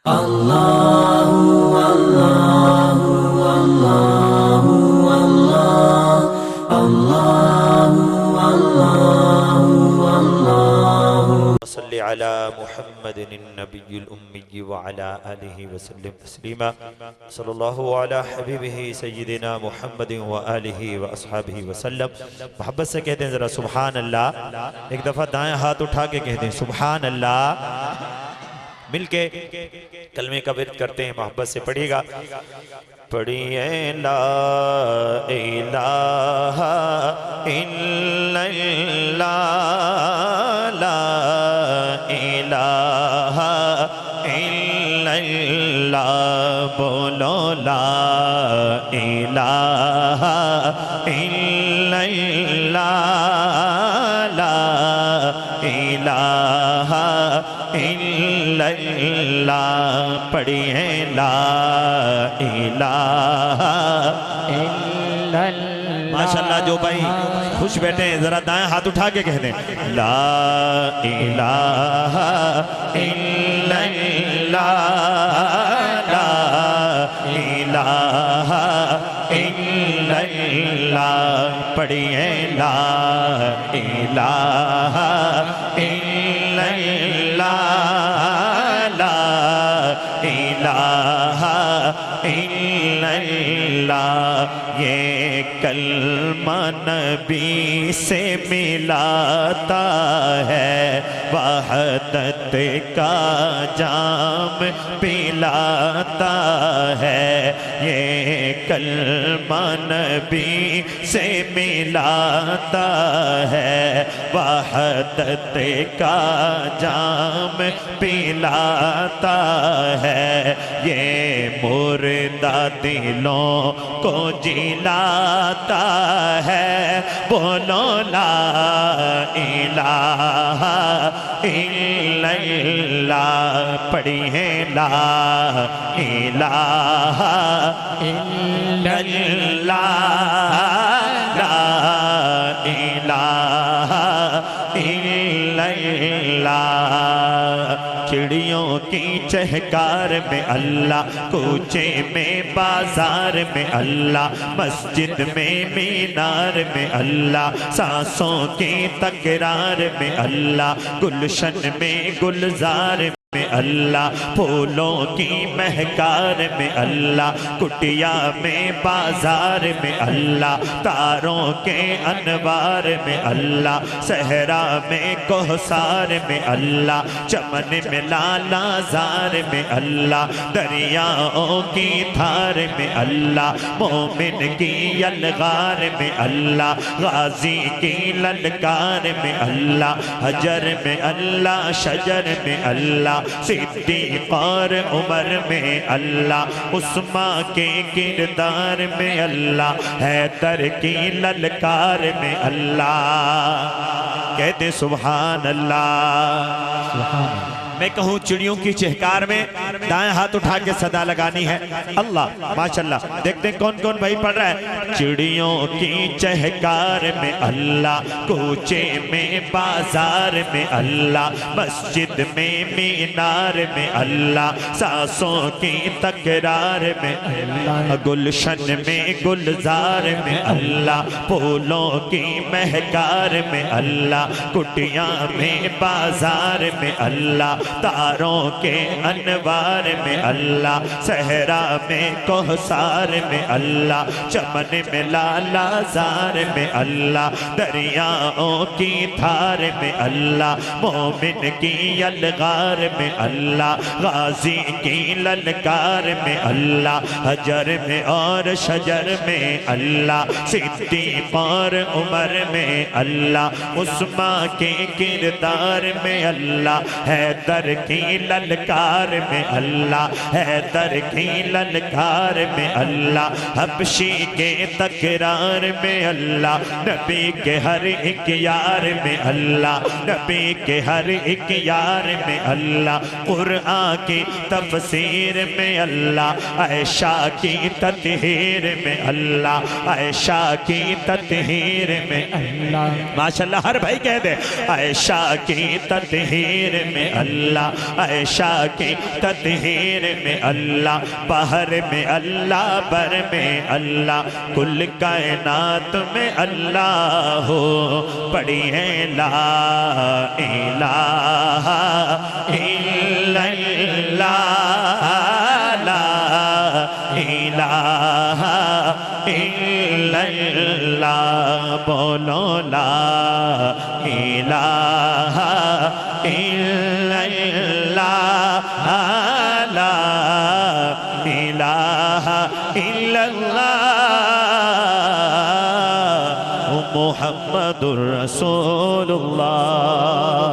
Allahu Allahu Allahu Allah Allahu Allahu Allahu صلی علی محمد النبی الأمی وعلی آلہ وسلم تسلیما صلی اللہ علی حبیبہ سیدنا محمد وآلہ واصحابہ وسلم۔ محبت سے کہتے ہیں ذرا سبحان اللہ، ایک دفعہ دائیں ہاتھ اٹھا کے کہتے ہیں سبحان اللہ، مل کے کلمے کا ورد کرتے ہیں، محبت سے پڑھیے گا۔ پڑھیے لا الہ الا اللہ، لا الہ الا اللہ، بولو لا الہ الا اللہ، لا الہ الا اللہ، پڑھیے لا الہ الا اللہ۔ ماشاءاللہ جو بھائی خوش بیٹھے ہیں ذرا دائیں ہاتھ اٹھا کے کہہ دیں لا الہ الا اللہ، لا الہ الا اللہ، پڑھیے لا الہ الا اللہ، لا الہ الا اللہ۔ یہ کلمہ نبی سے ملاتا ہے، وحدت کا جام پلاتا ہے، یہ کلمہ نبی سے ملاتا ہے، وحدت کا جام پلاتا ہے، یہ مردہ دلوں کو جلاتا ہے، بولو لا الہ الا اللہ، پڑھیے لا الہ الا اللہ، لا الہ الا اللہ۔ چڑیوں کی چہکار میں اللہ، کوچے میں بازار میں اللہ، مسجد میں مینار میں اللہ، سانسوں کی تکرار میں اللہ، گلشن میں گلزار میں اللہ، پھولوں کی مہکار میں اللہ، کٹیا میں بازار میں اللہ، تاروں کے انوار میں اللہ، صحرا میں کوثر میں اللہ، چمن میں لالا زار میں اللہ، دریاؤں کی دھار میں اللہ، مومن کی یلغار میں اللہ، غازی کی للکار میں اللہ، حجر میں اللہ، شجر میں اللہ، صدیق اور عمر میں اللہ، عثمان کے کردار میں اللہ، حیدر کی للکار میں اللہ، کہتے سبحان اللہ۔ میں کہوں چڑیوں کی چہکار میں، دائیں ہاتھ اٹھا کے صدا لگانی ہے اللہ۔ ماشاءاللہ دیکھتے ہیں کون کون بھائی پڑھ رہا ہے۔ چڑیوں کی چہکار میں اللہ، کوچے میں بازار میں اللہ، مسجد میں مینار میں اللہ، سانسوں کی تکرار میں اللہ، گلشن میں گلزار میں اللہ، پھولوں کی مہکار میں اللہ، کٹیاں میں بازار میں اللہ، تاروں کے انوار میں اللہ، صحرا میں کوثر میں اللہ، چمن میں لالا زار میں اللہ، دریاؤں کی دھار میں اللہ، مومن کی یلغار میں اللہ، غازی کی للکار میں اللہ، حجر میں اور شجر میں اللہ، صدیق اور عمر میں اللہ، عثمان کے کردار میں اللہ، حیدر کی للکار میں اللہ، حیدر کی للکار میں اللہ، حبشی کے تکرار میں اللہ، نبی کے ہر ایک یار میں اللہ، نبی کے ہر ایک یار میں اللہ، قرآن کی تفسیر میں اللہ، عائشہ کی تطہیر میں اللہ، عائشہ کی تطہیر میں اللہ، ماشاءاللہ ہر بھائی کہہ دے عائشہ کی تطہیر میں اللہ، اللہ، عائشہ کے تطہیر میں اللہ، بحر میں اللہ، بر میں اللہ، کل کائنات میں اللہ ہو، پڑھی ہے لا الہ الا اللہ، لا الہ الا اللہ، بولو لا الہ الا اللہ، لا الہ الا اللہ، محمد رسول اللہ۔